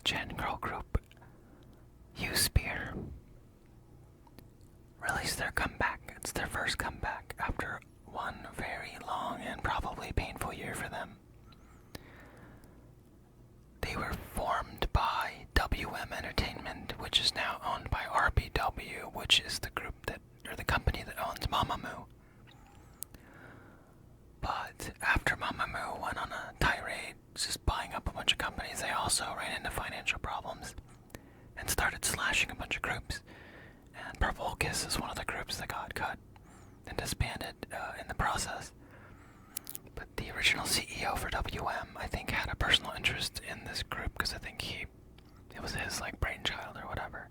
gen girl group USPEER released their comeback. It's their first comeback after one very long and probably painful year for them. They were formed by WM Entertainment, which is now owned by RBW, which is the the company that owns Mamamoo. But after Mamamoo went on a tirade, just buying up a bunch of companies, they also ran into financial problems and started slashing a bunch of groups. And Purple Kiss is one of the groups that got cut and disbanded in the process. But the original CEO for WM, I think, had a personal interest in this group because I think it was his brainchild or whatever.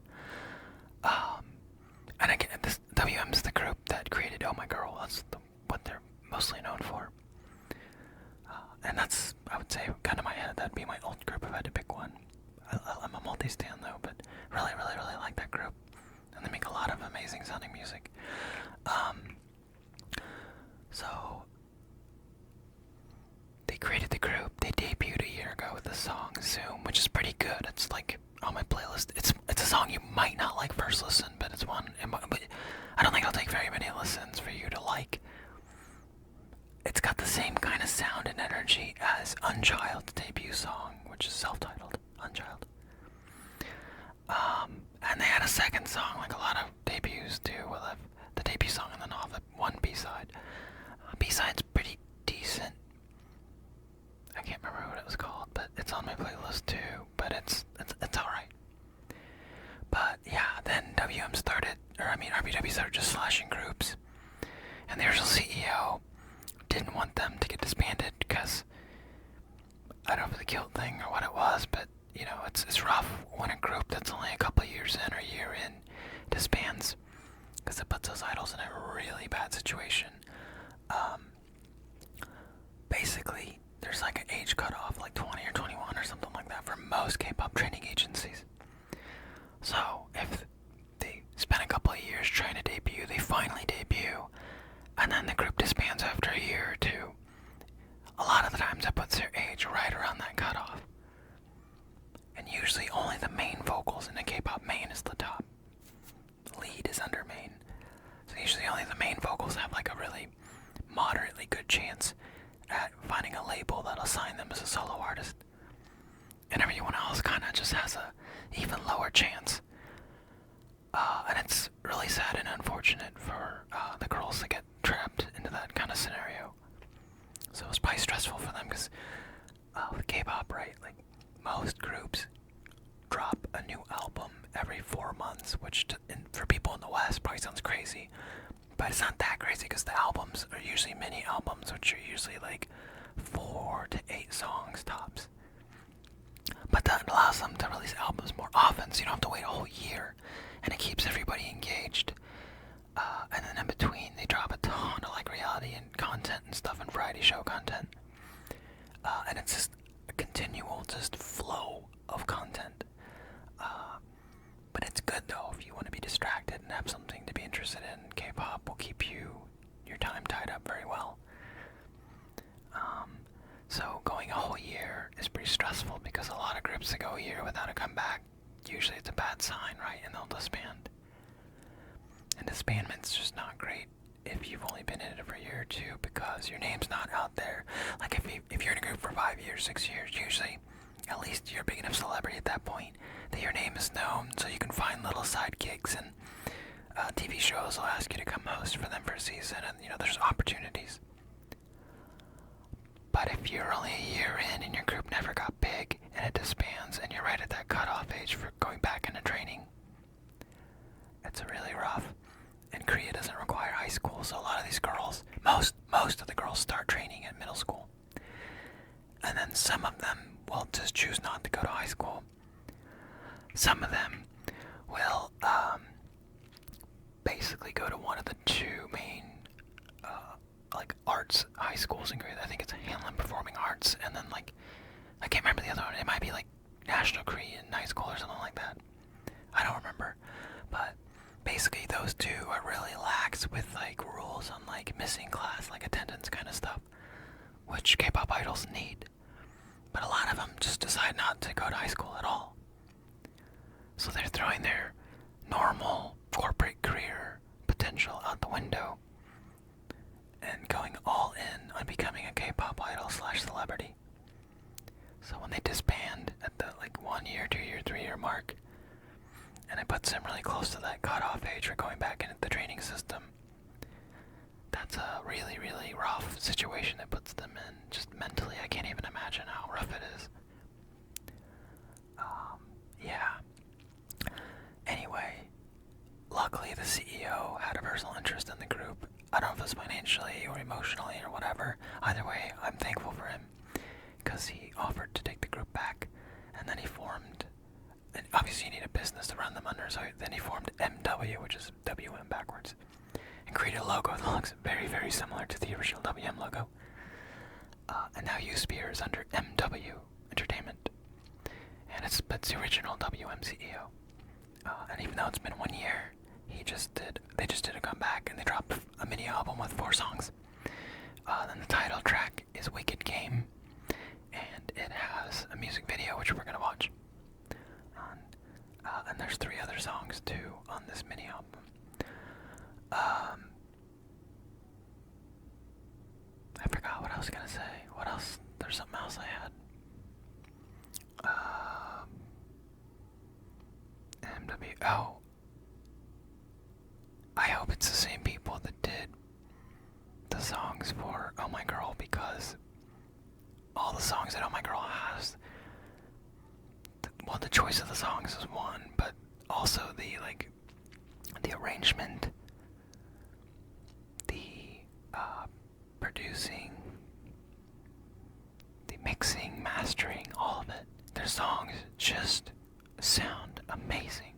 And again, this WM's the group that created Oh My Girl. That's what they're mostly known for. And that's, I would say, kind of my head. That'd be my old group if I had to pick one. I'm a multi-stan though, but really, really, really like that group. And they make a lot of amazing sounding music. So they created the group. They debuted a year ago with the song Zoom, which is pretty good. It's on my playlist. It's a song you might not like first listen, but it's one. But I don't think it'll take very many listens for you to like. It's got the same kind of sound and energy as Unchild's debut song, which is self-titled Unchild. And they had a second song, like a lot of debuts do. We'll have the debut song and then I'll have one B-side. B-side's pretty decent. I can't remember what it was called, but it's on my playlist too. But it's alright. But yeah, then RBW started just slashing groups. And the original CEO didn't want them to get disbanded because I don't know if it's a guilt thing or what it was, but it's rough when a group that's only a couple of years in or a year in disbands, because it puts those idols in a really bad situation. Basically, there's an age cutoff, 20 or 21 or something like that for most K-pop training agencies. So if they spend a couple of years trying to debut, they finally debut, and then the group disbands after a year or two. A lot of the times that puts their age right around that cutoff. And usually only the main vocals in a K-pop main is the top. Lead is under main. So usually only the main vocals have a really moderately good chance at finding a label that'll sign them as a solo artist. And everyone else kind of just has a even lower chance. And it's really sad and unfortunate for the girls to get trapped into that kind of scenario. So it's probably stressful for them because with K-pop, right, most groups drop a new album every 4 months, which for people in the West probably sounds crazy. But it's not that crazy because the albums are usually mini albums, which are usually 4 to 8 songs tops. But that allows them to release albums more often, so you don't have to wait a whole year, and it keeps everybody engaged. And then in between, they drop a ton of reality and content and stuff and variety show content. And it's just a continual flow of content. But it's good though if you want to be distracted and have something to be interested in. K-pop will keep your time tied up very well. So going a whole year is pretty stressful because a lot of groups that go a year without a comeback, usually it's a bad sign, right? And they'll disband. And disbandment's just not great if you've only been in it for a year or two because your name's not out there. If you're in a group for 5 years, 6 years, usually at least you're a big enough celebrity at that point that your name is known, so you can find little side gigs and TV shows will ask you to come host for them for a season, and there's opportunities. But if you're only a year in and your group never got big and it disbands and you're right at that cutoff age for going back into training, it's really rough. And Korea doesn't require high school, so a lot of these girls, most of the girls start training at middle school. And then some of them will just choose not to go to high school. Some of them will basically go to one of the two main arts high schools in Korea. I think it's Hanlon Performing Arts, and then I can't remember the other one. It might be National Korean High School or something like that. I don't remember. But basically those two are really lax with rules on missing class, attendance kind of stuff, which K-pop idols need. But a lot of them just decide not to go to high school at all. So they're throwing their normal corporate career potential out the window and going all in on becoming a K-pop idol slash celebrity. So when they disband at the 1 year, 2 year, 3 year mark, and it puts them really close to that cutoff age for going back into the training system, that's a really, really rough situation it puts them in. Just mentally, I can't even imagine how rough it is. Yeah. Anyway, luckily the CEO had a personal interest in the group. I don't know if it's financially or emotionally or whatever. Either way, I'm thankful for him because he offered to take the group back, and then he formed, and obviously you need a business to run them under, so then he formed MW, which is WM backwards, and created a logo that looks very, very similar to the original WM logo. And now USPEER is under MW Entertainment, and it's the original WM CEO. And even though it's been 1 year, they just did a comeback, and they dropped a mini album with 4 songs. Then the title track is Wicked Game, and it has a music video which we're gonna watch. And there's 3 other songs too on this mini album. I forgot what I was gonna say. What else? There's something else I had. MW. Oh. I hope it's the same people that did the songs for Oh My Girl, because all the songs that Oh My Girl has, the choice of the songs is one, but also the arrangement, the producing, the mixing, mastering, all of it. Their songs just sound amazing.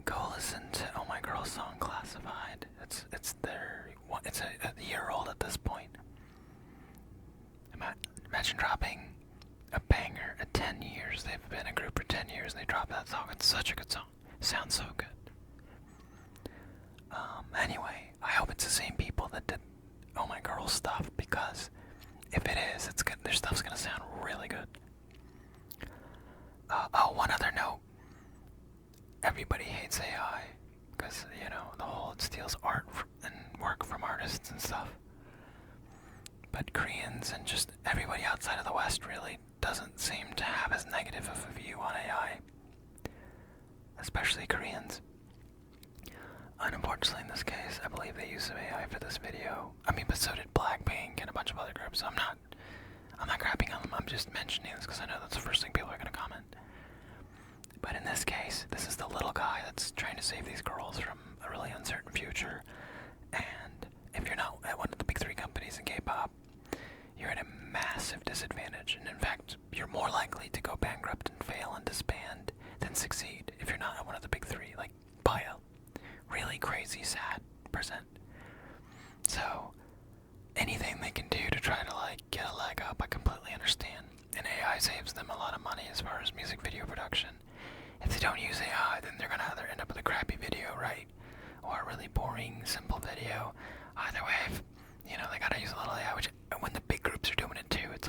Go listen to Oh My Girl's song Classified. It's a year old at this point. Imagine dropping a banger at 10 years. They've been a group for 10 years and they dropped that song. It's such a good song. It sounds so good. Anyway, I hope it's the same people that did Oh My Girl stuff, because if it is, it's good. Their stuff's gonna sound really good. One other note. Everybody hates AI because, the whole it steals art and work from artists and stuff. But Koreans and just everybody outside of the West really doesn't seem to have as negative of a view on AI, especially Koreans. Unfortunately, in this case, I believe they used some AI for this video. But so did Blackpink and a bunch of other groups. So I'm not crapping on them. I'm just mentioning this because I know that's the first thing people are going to comment. But in this case, this is the little guy that's trying to save these girls from a really uncertain future. And if you're not at one of the big 3 companies in K-pop, you're at a massive disadvantage. And in fact, you're more likely to go bankrupt and fail and disband than succeed if you're not at one of the big 3, by a really crazy, sad percent. So, anything they can do to try to, get a leg up, I completely understand. And AI saves them a lot of money as far as music video production. If they don't use AI, then they're gonna either end up with a crappy video, right? Or a really boring, simple video. Either way, they gotta use a little AI, which, when the big groups are doing it too, it's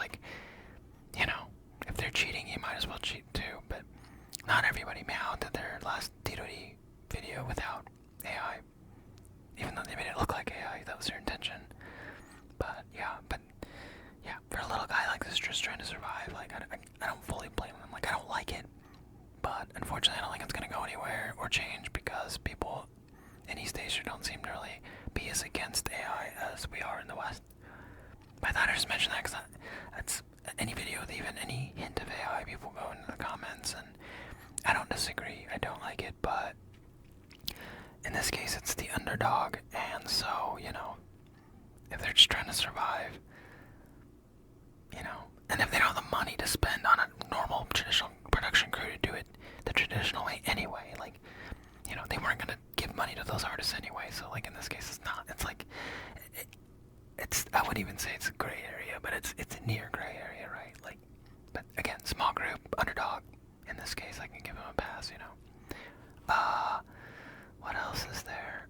if they're cheating, you might as well cheat too. But not everybody meowed at their last D2D video without AI. Even though they made it look like AI, that was their intention. But yeah, for a little guy like this just trying to survive, I don't fully blame them. I don't like it. But unfortunately, I don't think it's going to go anywhere or change, because people in East Asia don't seem to really be as against AI as we are in the West. But I thought I'd just mention that because that's any video with even any hint of AI, people go into the comments, and I don't disagree. I don't like it, but in this case, it's the underdog, and so, if they're just trying to survive, and if they don't have the money to spend on a normal traditional production crew to do it the traditional way anyway, they weren't gonna give money to those artists anyway, so in this case it's not, it's I wouldn't even say it's a gray area, but it's a near gray area, right? But again, small group, underdog, in this case I can give them a pass, what else is there?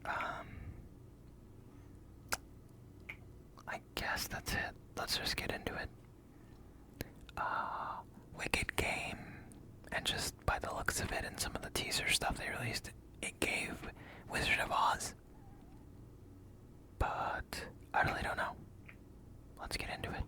I guess that's it. Let's just get into it. Wicked Game, and and some of the teaser stuff they released, it gave Wizard of Oz. But I really don't know. Let's get into it.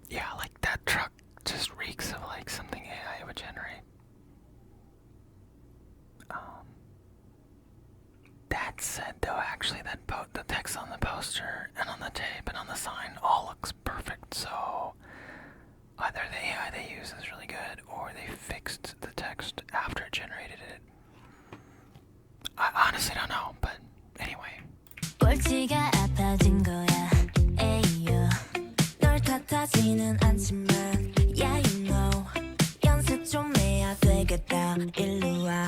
Yeah, like that truck just reeks of like something AI would generate. That said, though, actually, the text on the poster and on the tape and on the sign all looks perfect. So either the AI they use is really good, or they fixed the text after it generated it. I honestly don't know, but anyway. 꼴찌가 아파진 거야, 에이요. 널 탓하지는 않지만, yeah you know. 연습 좀 해야 되겠다, 일로 와.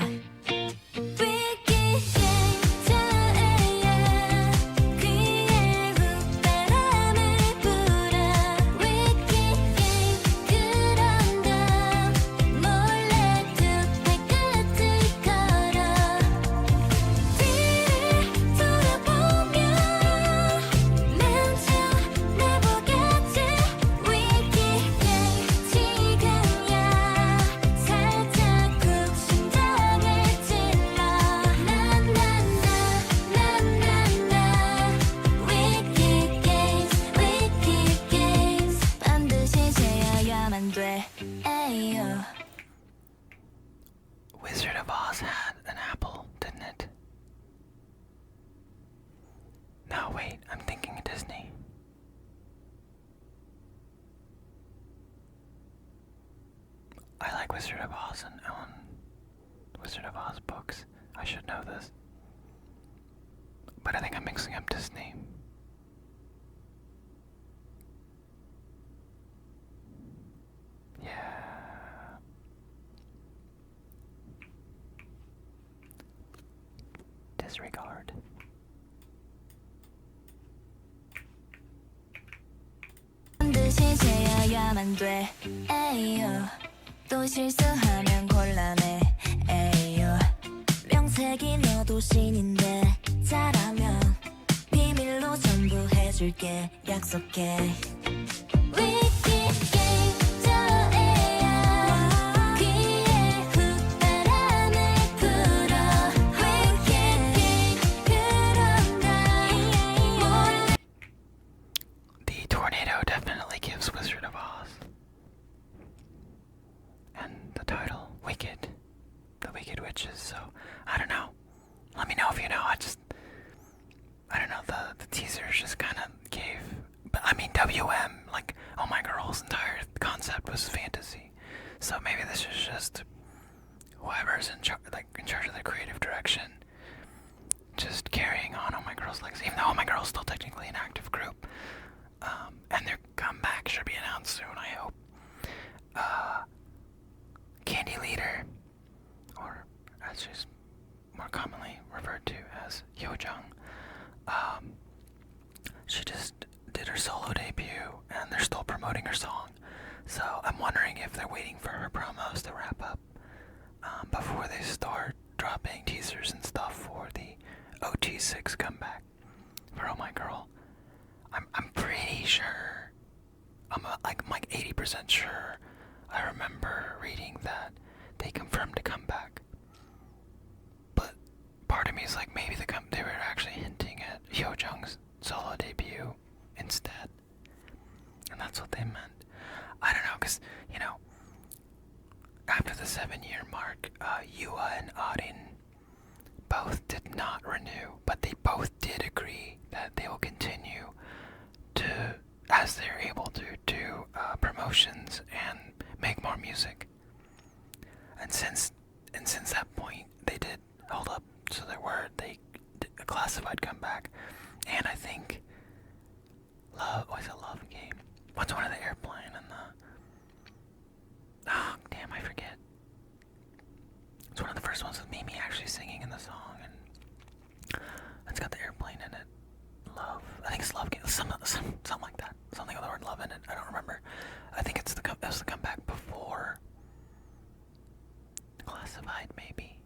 Wizard of Oz had an apple, didn't it? No, wait, I'm thinking of Disney. I like Wizard of Oz and own Wizard of Oz books. I should know this. But I think I'm mixing up Disney. Yeah. Disregard. 반드시 재야야만 돼. 에이요. 또 실수하면 곤란해. 에이요. 명색이 너도 신인데 잘하면 비밀로 전부 해줄게. 약속해. Definitely gives Wizard of Oz. And the title, Wicked. The Wicked Witches, so I don't know. Let me know if you know. I don't know, the teasers just kind of gave, but I mean WM, like Oh My Girl's entire concept was fantasy. So maybe this is just whoever's in charge of the creative direction just carrying on Oh My Girl's legacy, even though Oh My Girl's still technically an active group. And their comeback should be announced soon, I hope. Candy Leader, or as she's more commonly referred to as Yeojung, she just did her solo debut, and they're still promoting her song. So I'm wondering if they're waiting for her promos to wrap up before they start dropping teasers and stuff for the OT6 comeback for Oh My Girl. I'm pretty sure, I'm like 80% sure I remember reading that they confirmed a comeback. But part of me is like, maybe they were actually hinting at Yeojung's solo debut instead. And that's what they meant. I don't know, because, you know, after the 7-year mark, Yua and Arin both did not renew, but they both did agree that they will continue to, as they're able to, do promotions and make more music. And since that point, they did hold up to their word. They did a classified comeback, and I think Love Game. What's one of the airplane and the? Oh damn, I forget. It's one of the first ones with Mimi actually singing in the song, and it's got the airplane in it. I think it's Love Game. something like that. Something with the word love in it. I don't remember. I think it was the comeback before Classified, maybe.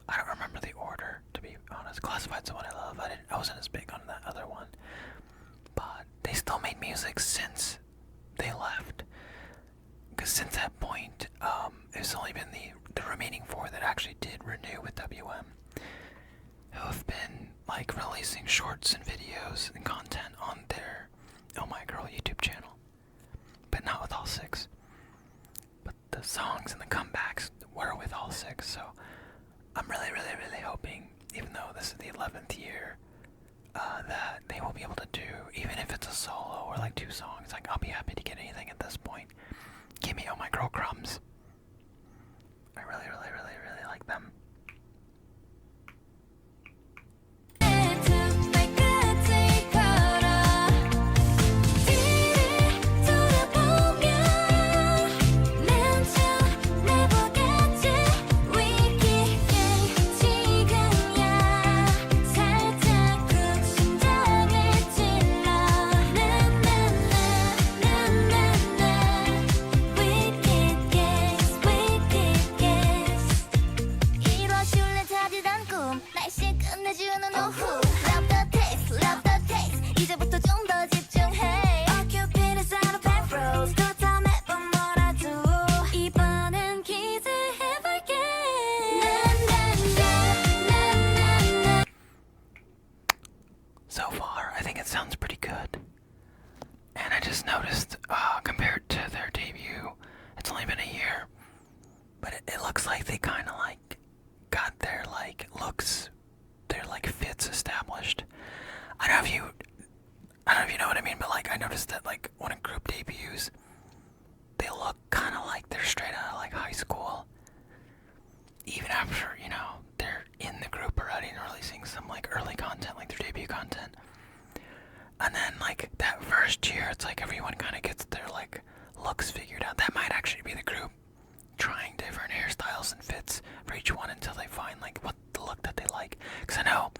I don't remember the order, to be honest. Classified's the one I love. I wasn't as big on that other one, but they still made music since they left. Because since that point, it's only been the remaining four that actually did renew with WM, who have been like releasing shorts and videos and content on their Oh My Girl YouTube channel, but not with all six. But the songs and the comebacks were with all six, so I'm really, really, really hoping, even though this is the 11th year, that they will be able to do, even if it's a solo or like 2 songs. Like, I'll be happy to get anything at this point. Give me Oh My Girl crumbs. I really, really, really, really like them. So far, I think it sounds pretty good. And I just noticed, compared to their debut, it's only been a year, but it looks like they kind of like got their like looks, their like fits established. I don't know if you know what I mean, but like I noticed that like when a group debuts, they look kind of like they're straight out of like high school, even after, you know, they're in the group already and releasing some like early content, like their debut content. And then like that first year, it's like everyone kind of gets their like looks figured out. That might actually be the group trying different hairstyles and fits for each one until they find like what the look that they like. Because I know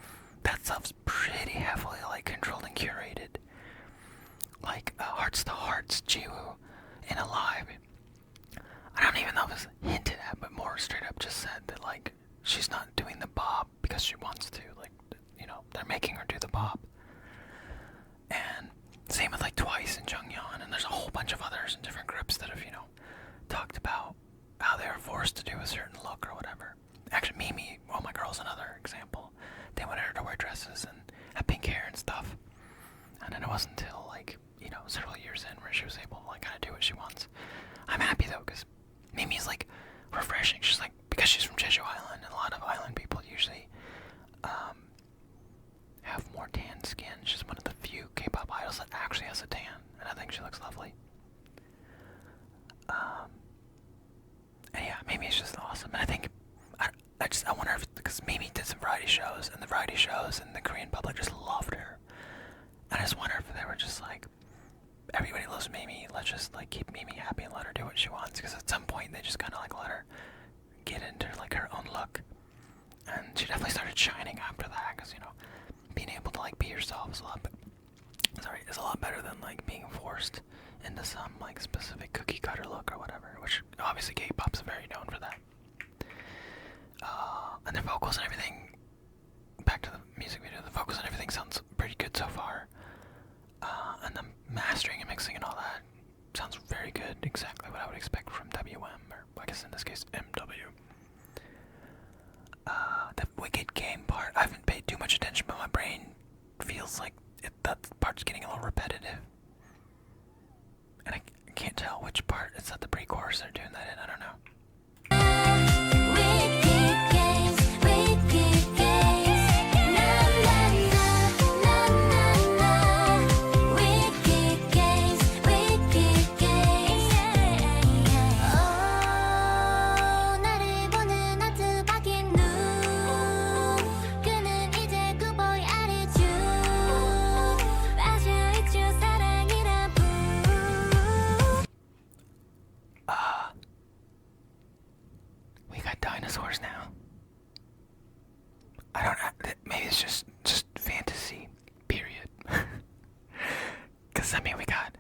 that stuff's pretty heavily like controlled and curated. Like Hearts to Hearts, Jiwoo in Alive. I don't even know if it's hinted at, but more straight up just said that like she's not doing the bob because she wants to. Like, you know, they're making her do the bob. And same with like Twice and Jungyeon, and there's a whole bunch of others in different groups that have, you know, talked about how they were forced to do a certain look or whatever. Actually, Mimi, Oh My Girl's another example. They wanted her to wear dresses and have pink hair and stuff. And then it wasn't until like, you know, several years in where she was able to like kind of do what she wants. I'm happy though, because Mimi's like refreshing. She's like, because she's from Jeju Island, and a lot of island people usually have more tan skin. She's one of the few K-pop idols that actually has a tan, and I think she looks lovely. And yeah, Mimi is just awesome. And I think I wonder if, because Mimi did some variety shows, and the variety shows and the Korean public just loved her. And I just wonder if they were just like, everybody loves Mimi, let's just like keep Mimi happy and let her do what she wants. Because at some point they just kind of like let her get into like her own look, and she definitely started shining after that. Because, you know, being able to like be yourself is a lot better than like being forced into some like specific cookie cutter look or whatever, which obviously K-pop's very known for that. And their vocals and everything, back to the music video, the vocals and everything sounds pretty good so far. And the mastering and mixing and all that sounds very good, exactly what I would expect from WM, or I guess in this case MW. The Wicked Game part, I haven't paid too much attention, but my brain feels like that part's getting a little repetitive. And I can't tell which part. It's at the pre-chorus they're doing that in, I don't know. I mean, we got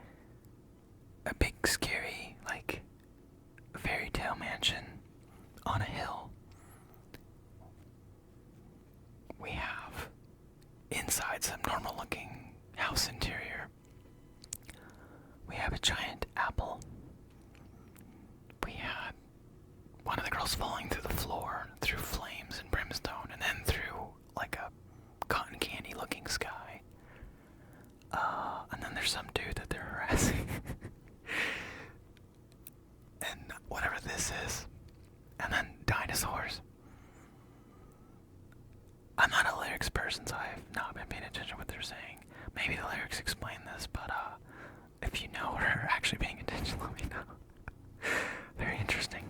a big, scary, like, fairy tale mansion on a hill. We have inside some normal looking house interior. We have a giant apple. We had one of the girls falling through the floor, through flames and brimstone, and then through like a cotton candy looking sky. And then there's some dude that they're harassing. And whatever this is. And then dinosaurs. I'm not a lyrics person, so I've not been paying attention to what they're saying. Maybe the lyrics explain this, but if you know or are actually paying attention, let me know. Very interesting.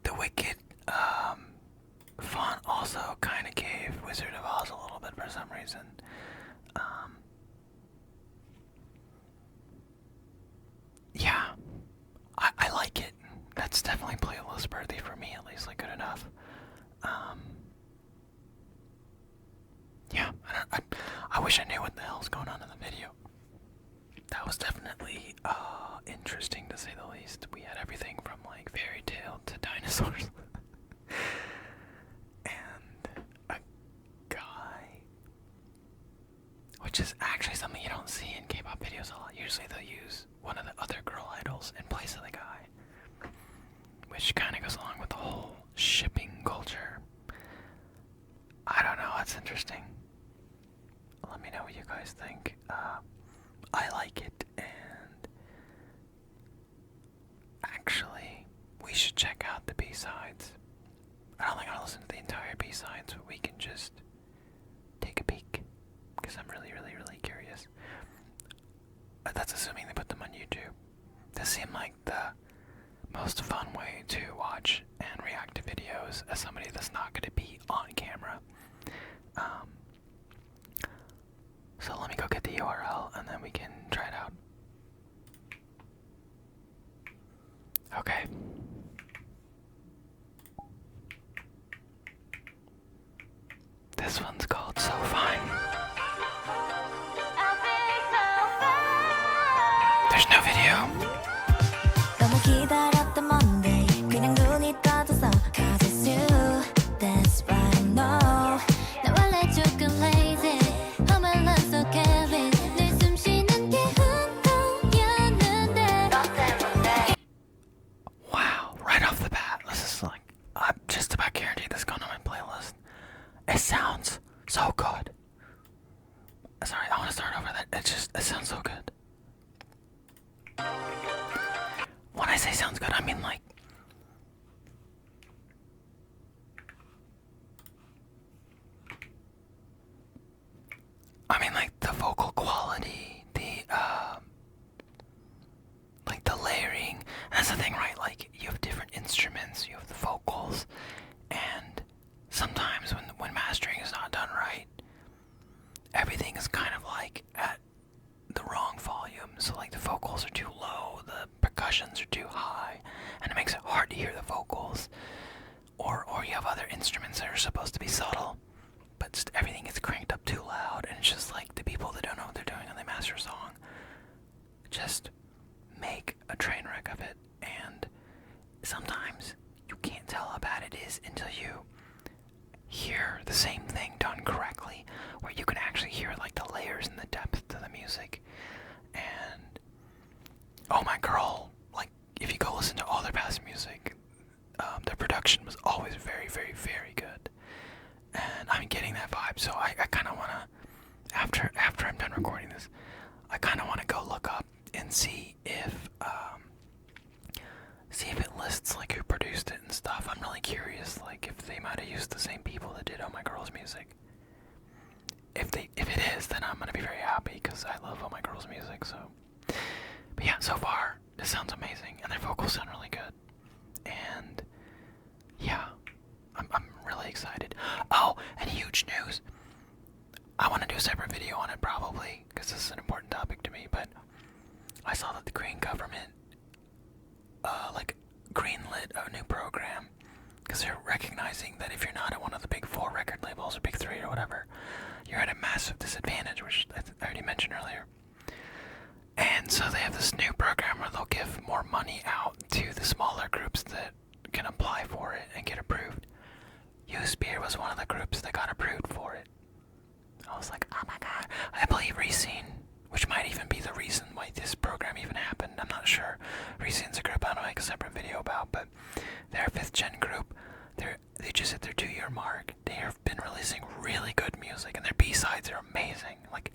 The Wicked font also kind of gave Wizard of Oz a little bit for some reason. Yeah, I like it. That's definitely playlist worthy for me, at least, like good enough. Yeah, I wish I knew what the hell's going on in the video. That was definitely interesting to say the least. We had everything from like fairy tale to dinosaurs. And a guy, which is actually something you don't see in K-pop videos a lot. Usually they'll use one of the other girl idols in place of the guy, which kind of goes along with the whole shipping culture. I don't know, that's interesting. Let me know what you guys think. I like it, and actually, we should check out the B-sides. I don't think I'll listen to the entire B-sides, but we can just take a peek, because I'm really, really, really curious. That's assuming they put them on YouTube. This seemed like the most fun way to watch and react to videos as somebody that's not going to be on camera. So let me go get the URL and then we can try it out. Okay. This one's called So Fine. There's no video. Wow, right off the bat, this is like, I'm just about guaranteed this is going on my playlist. It sounds so good. Sorry, I want to start over that. It sounds so good. When I say sounds good, I mean like, the vocal quality, like the layering. That's the thing, right? Like, you have different instruments, you have the vocals, and sometimes when mastering is not done right, everything is kind of like at the wrong volume. So like the vocals are too low, the percussions are too high, and it makes it hard to hear the vocals. Or you have other instruments that are supposed to be subtle, but just everything gets cranked up too loud, and it's just like the people that don't know what they're doing when they master a song just make a train wreck of it. And sometimes you can't tell how bad it is until you hear the same thing done correctly, where you can actually hear like the layers and the depth to the music. And oh my girl, like if you go listen to all their past music, their production was always very, very, very good. And I'm getting that vibe, so I kind of want to, after I'm done recording this, I kind of want to go look up and see if it lists like who produced it and stuff. I'm really curious, like if they might have used the same people that did Oh My Girl's music. is, then I'm gonna be very happy because I love all my girls' music. So, but yeah, so far this sounds amazing, and their vocals sound really good. And yeah, I'm really excited. Oh, and huge news! I want to do a separate video on it probably because this is an important topic to me. But I saw that the Korean government, greenlit a new program because they're recognizing that if you're not at one of the big 4 record labels or big 3 or whatever, you're at a massive disadvantage, which I already mentioned earlier. And so they have this new program where they'll give more money out to the smaller groups that can apply for it and get approved. USPEER was one of the groups that got approved for it. I was like, oh my god. I believe Recene, which might even be the reason why this program even happened. I'm not sure. Recene's a group I want to make a separate video about, but they're a 5th gen group. They just hit their 2-year mark. They have been releasing really good music, and their B-sides are amazing. Like,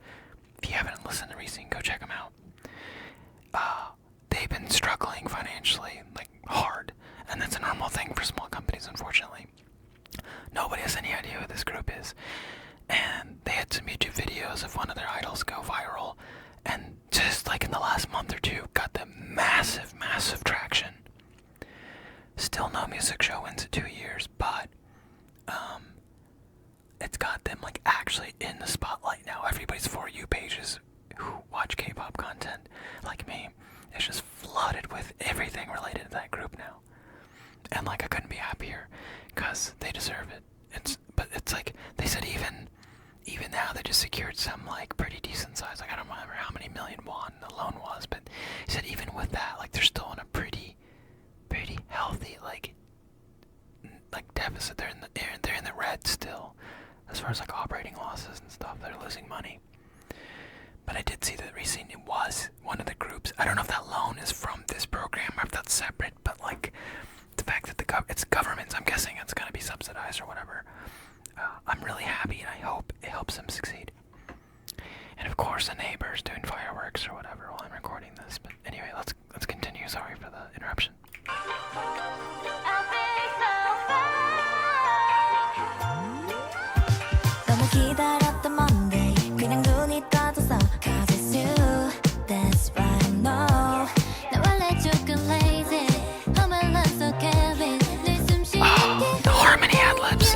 if you haven't listened to Recene, go check them out. They've been struggling financially, like, hard, and that's a normal thing for small companies, unfortunately. Nobody has any idea who this group is. And they had some YouTube videos of one of their idols go viral, and just like in the last month or 2, got them massive traction. Still no music show wins at 2 years, but it's got them like actually in the spotlight now. Everybody's For You pages who watch K-pop content, like me, is just flooded with everything related to that group now. And like I couldn't be happier, because they deserve it. But it's like they said even now they just secured some like pretty decent size. Like I don't remember how many million won the loan was, but he said even with that, like they're still in a pretty healthy like deficit. They're in the red still, as far as like operating losses and stuff. They're losing money. But I did see that recently it was one of the groups. I don't know if that loan is from this program or if that's separate, but like the fact that it's government, I'm guessing it's gonna be subsidized or whatever. I'm really happy, and I hope it helps them succeed. And of course, the neighbors doing fireworks or whatever while I'm recording this. But anyway, let's continue. Sorry for the interruption. The harmony ad-libs.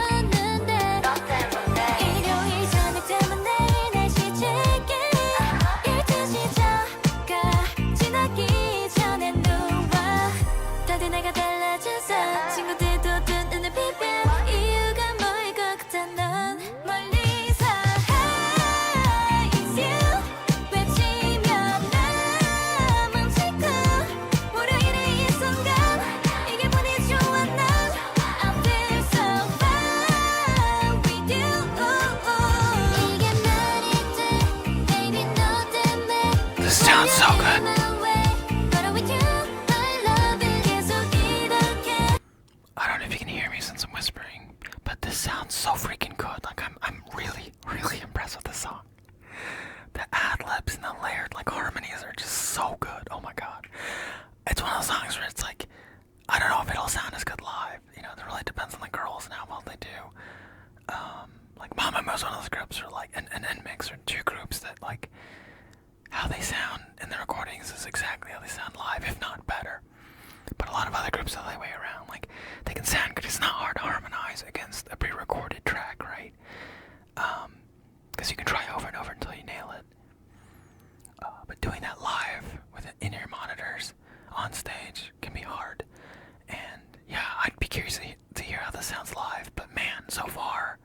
This sounds so good. I don't know if you can hear me since I'm whispering, but this sounds so freaking good. Like I'm really impressed with this song. The ad-libs and the layered like harmonies are just so good. Oh my god. It's one of those songs where it's like, I don't know if it'll sound as good live. You know, it really depends on the girls and how well they do. Like Mamamoo is one of those groups, or like an Mix, or 2 groups that like how they sound in the recordings is exactly how they sound live, if not better. But a lot of other groups are the other way around. Like they can sound good. It's not hard to harmonize against a pre-recorded track, right? Because you can try over and over until you nail it. But doing that live with in-ear monitors on stage can be hard. And yeah, I'd be curious to hear how this sounds live. But man, so far,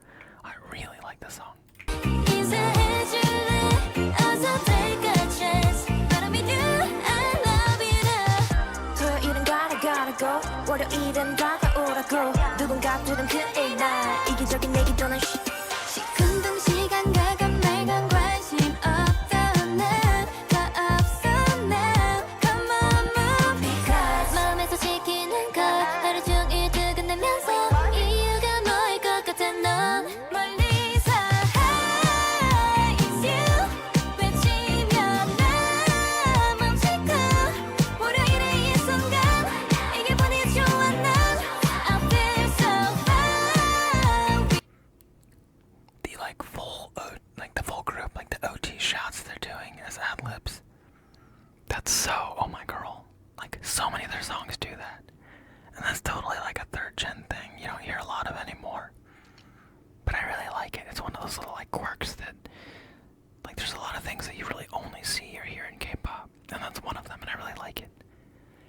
I really like this song. 월요일은 다가오라고 누군가 부른 그의 날 이기적인 얘기도는 시큰둥 시간 가감 말건 관심 없던 난다 없어 now come on move because 마음에서 시키는 걸 하루 종일 두근대면서 이유가 뭐일 것 같아 넌 멀리서 Hey it's you 외치면 나 멈추고 월요일의 이 순간 이게 보니 좋아 난 I feel so fine The like full group, like the doing as ad-libs. That's so, oh my girl. Like, so many of their songs do that. And that's totally like a third gen thing you don't hear a lot of anymore. But I really like it. It's one of those little like quirks that, like, there's a lot of things that you really only see or hear in K-pop. And that's one of them, and I really like it.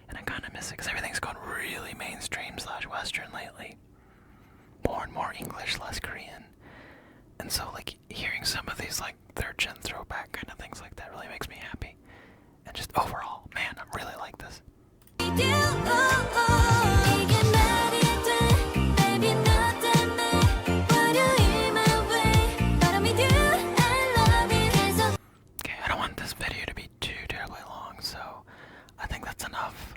And I kind of miss it because everything's gone really mainstream / Western lately. More and more English, less Korean. And so, like, hearing some of these, like, third gen throwback kind of things like that really makes me happy. And just overall, man, I really like this. Okay, I don't want this video to be too terribly long, so I think that's enough.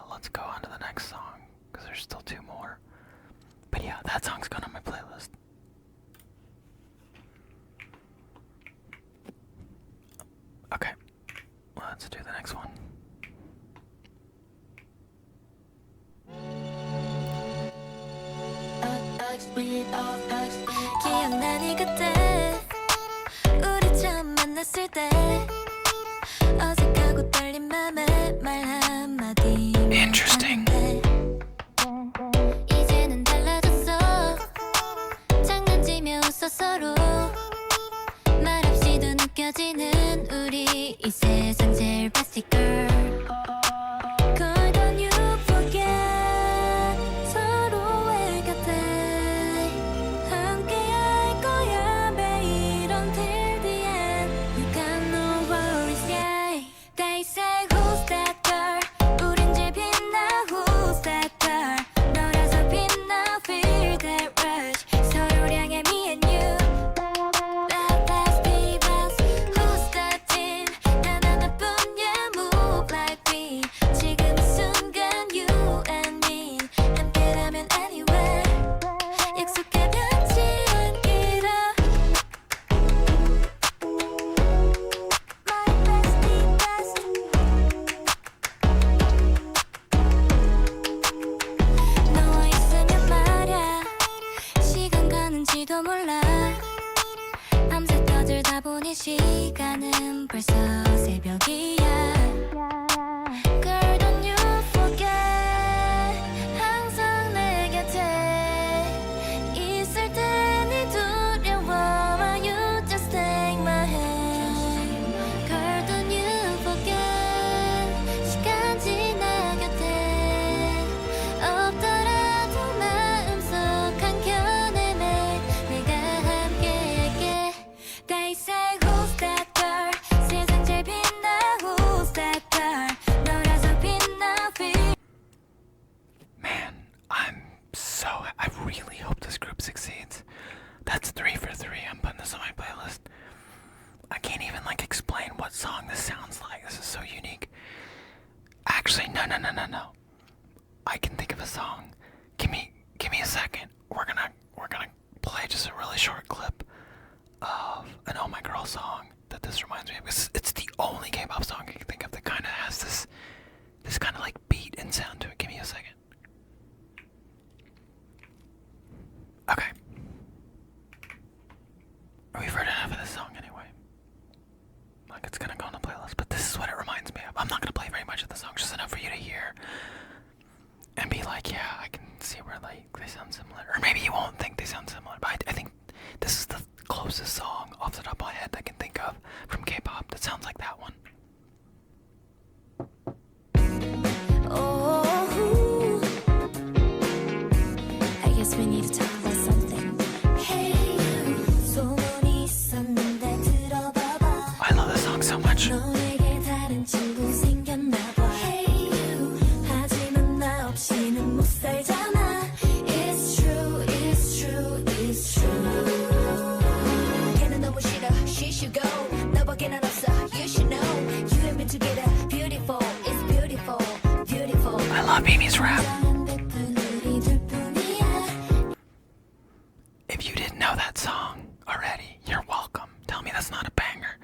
Let's go on to the next song, because there's still 2 more. But yeah, that song's going on my playlist. Okay, let's do the next one. 기억나니 그때 우리 처음 만났을 때 어색하고 떨린 맘에 말 한마디 Interesting. 이제는 달라졌어 장난치며 웃어 서로 말없이도 느껴지는 우리 이 세상 제일 best girl Girl don't you forget 서로의 곁에 함께할 거야 매일 until the end You got no worries yeah They say who's that girl 우린 제일 빛나 who's that girl 너라서 빛나 feel that rush 서로를 향해 me and you Best be best who's that team 난 하나뿐 yeah move like me 지금 이 순간 you and me 함께라면 anywhere 약속해 변치 않기로 My bestie best 너와 있으면 말야 시간 가는지도 몰라 밤새 떠들다 보니 시간은 벌써 새벽이야 Girl don't you forget 항상 내 곁에 있을 때니 두려워 You just take my hand Girl don't you forget 시간 지나 곁에 없더라도 마음속 한켠에 매일 내가 함께할게 They say who's that girl 세상 제일 빛나 who's that girl 너라서 빛나 feel Man, I really hope this group succeeds. That's 3 for 3. I'm putting this on my playlist. I can't even like explain what song this sounds like. This is so unique. Actually, no. I can think of a song. Give me a second. We're gonna play just a really short clip of an Oh My Girl song that this reminds me of. It's the only K-pop song I can think of that kind of has this kind of like beat and sound to it. Give me a second. Okay. We've heard enough of this song anyway. Like, it's gonna go on the playlist, but this is what it reminds me of. I'm not gonna play very much of the song, just enough for you to hear and be like, yeah, I can see where like they sound similar. Or maybe you won't think they sound similar, but I think this is the closest song off the top of my head that I can think of from K-pop that sounds like that one. Oh, I guess we need to talk about something. Hey, you, 소문이 있었는데 들어봐봐. I love this song so much. 너에게 다른 친구 생겼나 봐. Hey, you, 하지만 나 없이는 못 살잖아. It's true, it's true, it's true. 걔는 너무 싫어, she should go. 너밖에 난 없어, you should know. You and me together, beautiful, it's beautiful, beautiful. I love Mimi's rap. If you didn't know that song already, you're welcome. Tell me that's not a banger.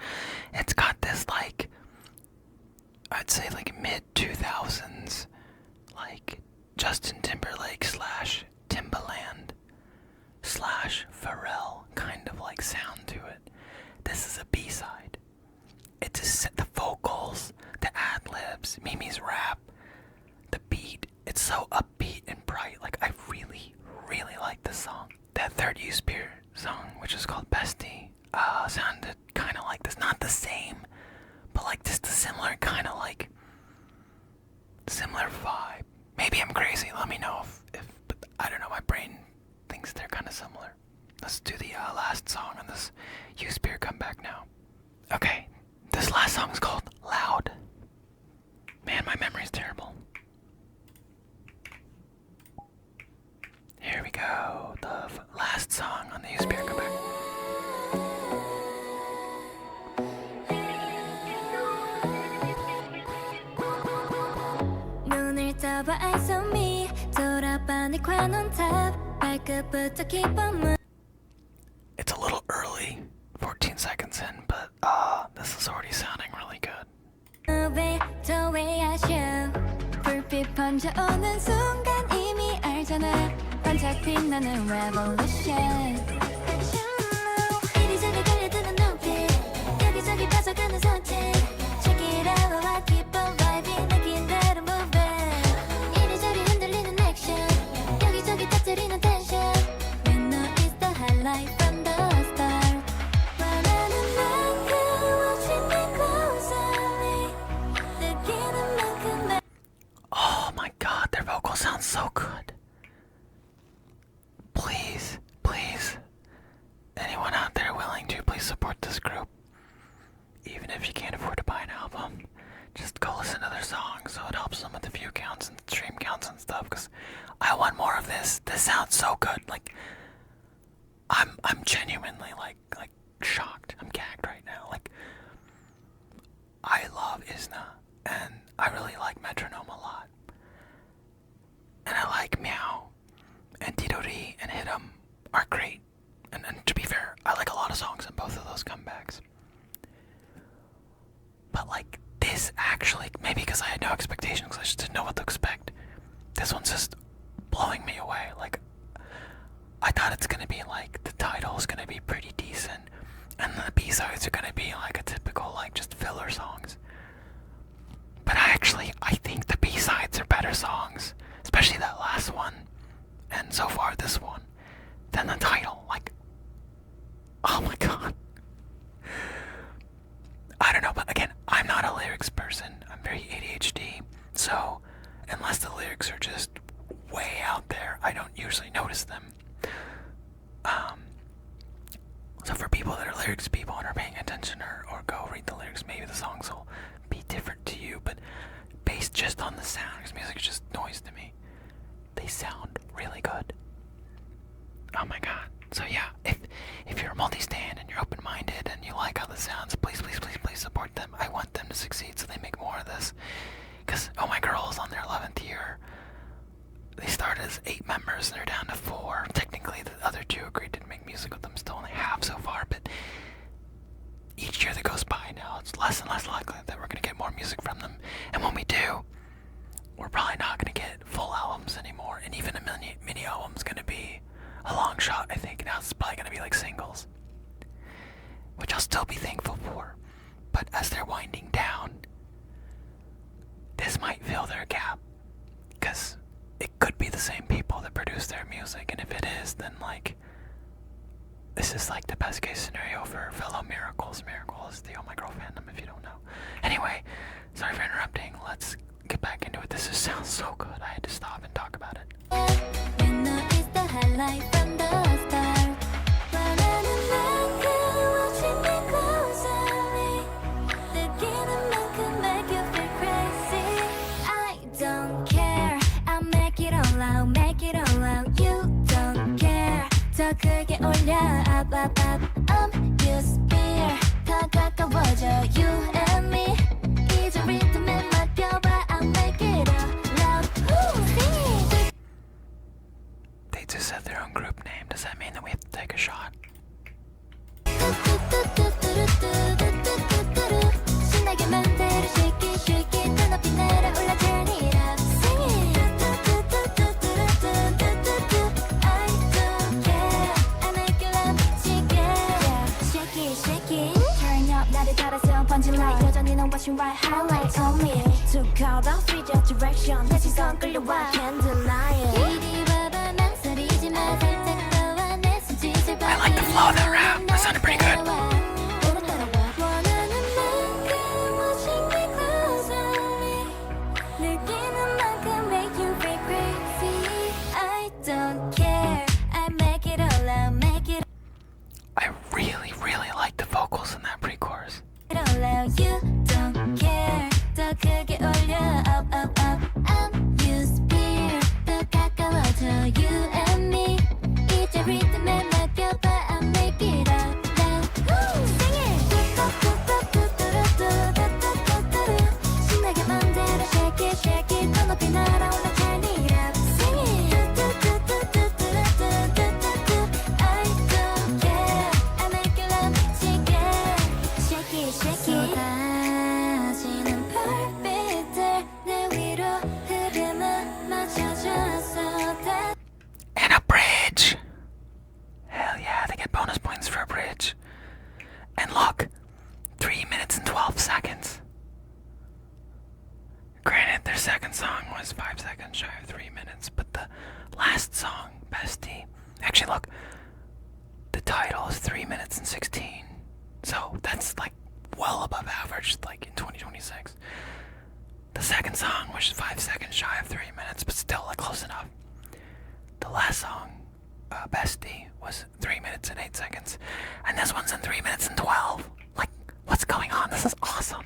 It's got this like, I'd say like mid 2000s, like Justin Timberlake / Timbaland / Pharrell kind of like sound to it. This is a B-side. It just set the vocals, the ad-libs, Mimi's rap, the beat. It's so upbeat and bright. Like, I really, really like this song. That third USPEER song, which is called Bestie, sounded kind of like this. Not the same, but like just a similar kind of like, similar vibe. Maybe I'm crazy. Let me know if but I don't know. My brain thinks they're kind of similar. Let's do the last song on this USPEER comeback now. Okay, this last song is called Loud. Man, my memory's terrible. Here we go, the last song on the USPEER comeback. 눈을 떠봐 eyes on me 돌아봐 네 관원 탑 발끝부터 keep on moving. It's a little early, 14 seconds in, but this is already sounding really good. The way I show 불빛 번져오는 순간 이미 알잖아 반짝 빛나는 revolution 이리저리 달려드는 눈빛 여기저기 빠져가는 손짓 Check it out I keep on vibing 느낀 대로 moving 이리저리 흔들리는 action 여기저기 터뜨리는 tension We know it's the highlight from the start 원하는 만큼 watching me closely 느끼는 만큼 Oh my god, their vocal sounds so good. Please, please, anyone out there willing to, please support this group. Even if you can't afford to buy an album, just go listen to their songs so it helps them with the view counts and stream counts and stuff, because I want more of this. This sounds so good. Like, I'm genuinely like shocked. I'm gagged right now. Like, I love Isna, and I really like Metronome a lot. And I like Meow, and Tidori and Hit 'em are great. And to be fair, I like a lot of songs in both of those comebacks. But like, this actually, maybe because I had no expectations, I just didn't know what to expect. This one's just blowing me away. Like, I thought it's gonna be like, the title is gonna be pretty decent, and the B-sides are gonna be like a typical, like, just filler songs. But I think the B-sides are better songs, especially that last one, and so far this one, than the title. Like, oh my god. I don't know, but again, I'm not a lyrics person. I'm very ADHD, so unless the lyrics are just way out there, I don't usually notice them. So for people that are lyrics people and are paying attention or go read the lyrics, maybe the songs will be different to you, but based just on the sound, because music is just noise to me, they sound really good. Oh my god. So yeah, if you're a multi-stand and you're open-minded and you like how this sounds, please, please, please, please support them. I want them to succeed so they make more of this. Because, oh, my girl is on their 11th year. They started as 8 members and they're down to 4. Technically, the other 2 agreed to make music with them, still only have so far, but each year that goes by now, it's less and less likely that we're going to get more music from them. And when we do, we're probably not going to get full albums anymore, and even a mini album's going to be a long shot, I think. Now it's probably going to be like singles, which I'll still be thankful for. But as they're winding down, this might fill their gap, because it could be the same people that produce their music, and if it is, then like, this is like the best case scenario for fellow Miracles. Miracle is the Oh My Girl fandom, if you don't know. Anyway, sorry for interrupting. Let's get back into it. This just sounds so good. I had to stop and talk about it. highlight from the start 원하는 만큼 watching me closely 느끼는 만큼 make you feel crazy I don't care I'll make it all out make it all out You don't care 더 크게 올려 up up up USPEER 더 가까워져 You and me 이제 리듬에 맡겨봐 I'll make it all loud Sing it They just said their own group name. Does that mean that we have to take a shot? 신나게 만들어 shake it shake it 더 높이 날아올라 turn it up sing it I don't care I make you love 미치게 shake it shake it turn up 나를 따라서 건지 like 여전히 넌 watching right highlight on me Too caught up with your direction 내 시선 끌려와 can't deny it 이리 와봐 망설이지 마 살짝 더와 내 손짓을 봐 I like the flow of that rap. That sounded pretty good. 원하는 만큼 watching me closely 느끼는 만큼 make you feel crazy I don't care I make it all out make it I really, really like the vocals in that pre-chorus. all out you don't care 더 크게 올려 up up up I'm USPEER 더 가까워져 you and me 이제 리듬에 맡겨봐 I'll make it up now Sing it 뚜뚜뚜뚜뚜뚜뚜뚜뚜뚜 신나게 맘대로 shake it shake it 더 높이 날아올라 turn it up Sing it 뚜뚜뚜뚜뚜뚜뚜뚜뚜 I don't care I make it up 미치게 shake it shake it 쏟아지는 별빛들 내 위로 흐름을 맞춰줘서 다 And a bridge! Hell yeah, they get bonus points for a bridge. And look, 3 minutes and 12 seconds. Granted, their second song was 5 seconds shy of 3 minutes, but the last song, Bestie, actually look, the title is 3 minutes and 16. So that's like well above average, like in 2026. The second song was 5 seconds shy of 3 minutes, but still like close enough. The last song, Bestie, was 3 minutes and 8 seconds. And this one's in 3 minutes and 12. Like, what's going on? This is awesome.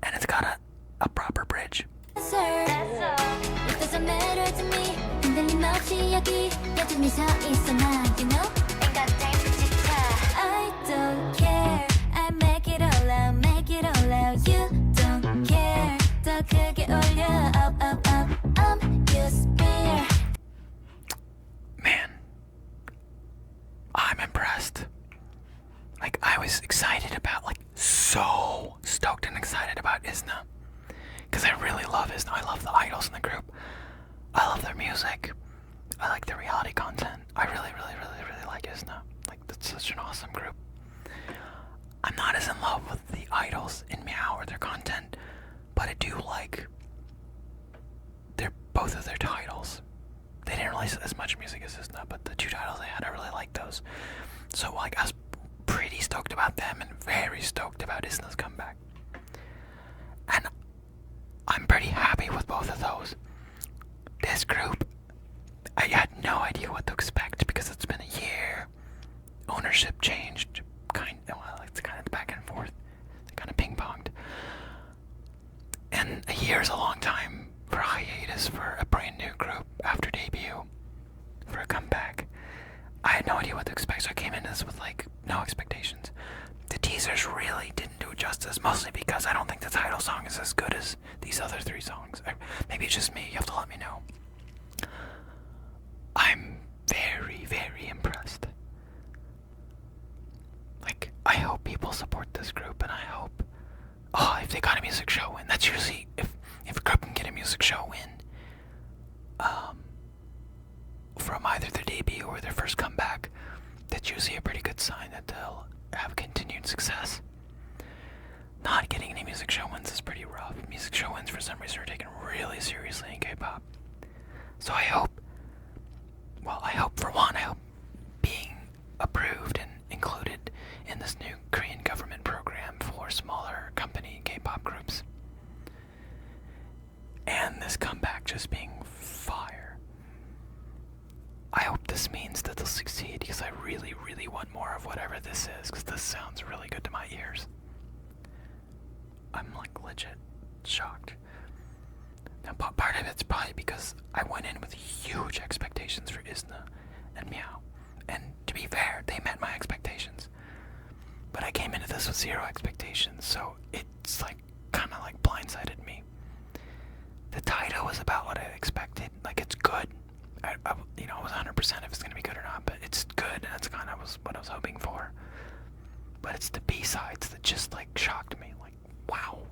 And it's got a proper bridge. It doesn't matter to me 흔들림 없이 여기 여전히 서 있어 난 you know Ain't got time to chit-chat I don't care I make it all out make it all out You don't care 더 크게 올려 up up up I'm USPEER Man, I'm impressed. Like, I was excited about, like, so stoked and excited about ISNA. Because I really love ISNA. I love the idols in the group. I love their music. I like their reality content. I really, really, really, really like ISNA. Like, that's such an awesome group. I'm not as in love with the idols in Meow or their content, but I do like both of their titles. They didn't release as much music as ISNA, but the two titles they had, I really liked those. So, like, I was pretty stoked about them and very stoked about ISNA's comeback. And I'm pretty happy with both of those. This group, I had no idea what to expect because it's been a year. Ownership changed, it's kind of back and forth. They kind of ping-ponged. And a year is a long time for a hiatus for a brand new group after debut, for a comeback. I had no idea what to expect, so I came into this with like no expectations. The teasers really didn't do it justice, mostly because I don't think the title song is as good as these other three songs. Maybe it's just me, you have to let me know. I'm very, very impressed. Like, I hope people support this group, and I hope, if they got a music show win, that's usually, if a group can get a music show win, from either their debut or their first comeback, that's usually a pretty good sign that they'll have continued success. Not getting any music show wins is pretty rough. Music show wins, for some reason, are taken really seriously in K-pop. So I hope being approved and included in this new Korean government program for smaller company K-pop groups, and this comeback just being fire. I hope this means that they'll succeed, because I really, really want more of whatever this is, because this sounds really good to my ears. I'm like legit shocked. Now, part of it's probably because I went in with huge expectations for ISNA and Meow, and to be fair, they met my expectations. But I came into this with zero expectations, so it's like kind of like blindsided me. The title was about what I expected. Like, it's good. I was 100% if it's gonna be good or not, but it's good, and that's kind of what I was hoping for. But it's the B-sides that just like shocked me. Like, wow,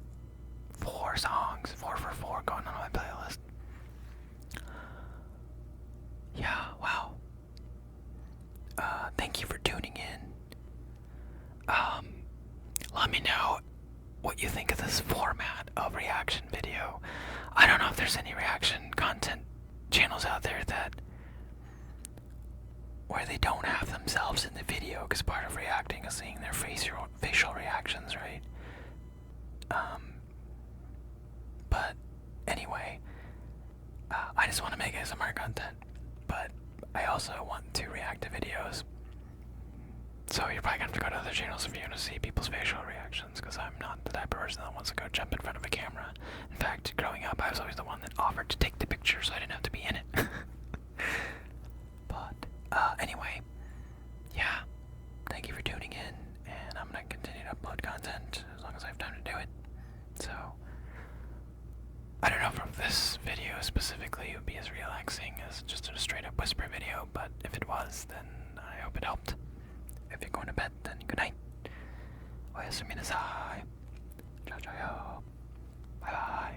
4 songs, 4 for 4 going on my playlist. Yeah, wow. Thank you for tuning in. let me know what you think of this format of reaction video. I don't know if there's any reaction content channels out there that where they don't have themselves in the video, because part of reacting is seeing their facial reactions, right? But anyway, I just want to make ASMR content, but I also want to react to videos. So you're probably gonna have to go to other channels if you want to see people's facial reactions, because I'm not the type of person that wants to go jump in front of a camera. In fact, growing up, I was always the one that offered to take the picture, so I didn't have to be in it. But anyway, yeah. Thank you for tuning in, and I'm gonna continue to upload content as long as I have time to do it. So I don't know if this video specifically would be as relaxing as just a straight up whisper video, but if it was, then I hope it helped. If you're going to bed, then good night. Oyasumi nasai. Ciao ciao. Bye bye.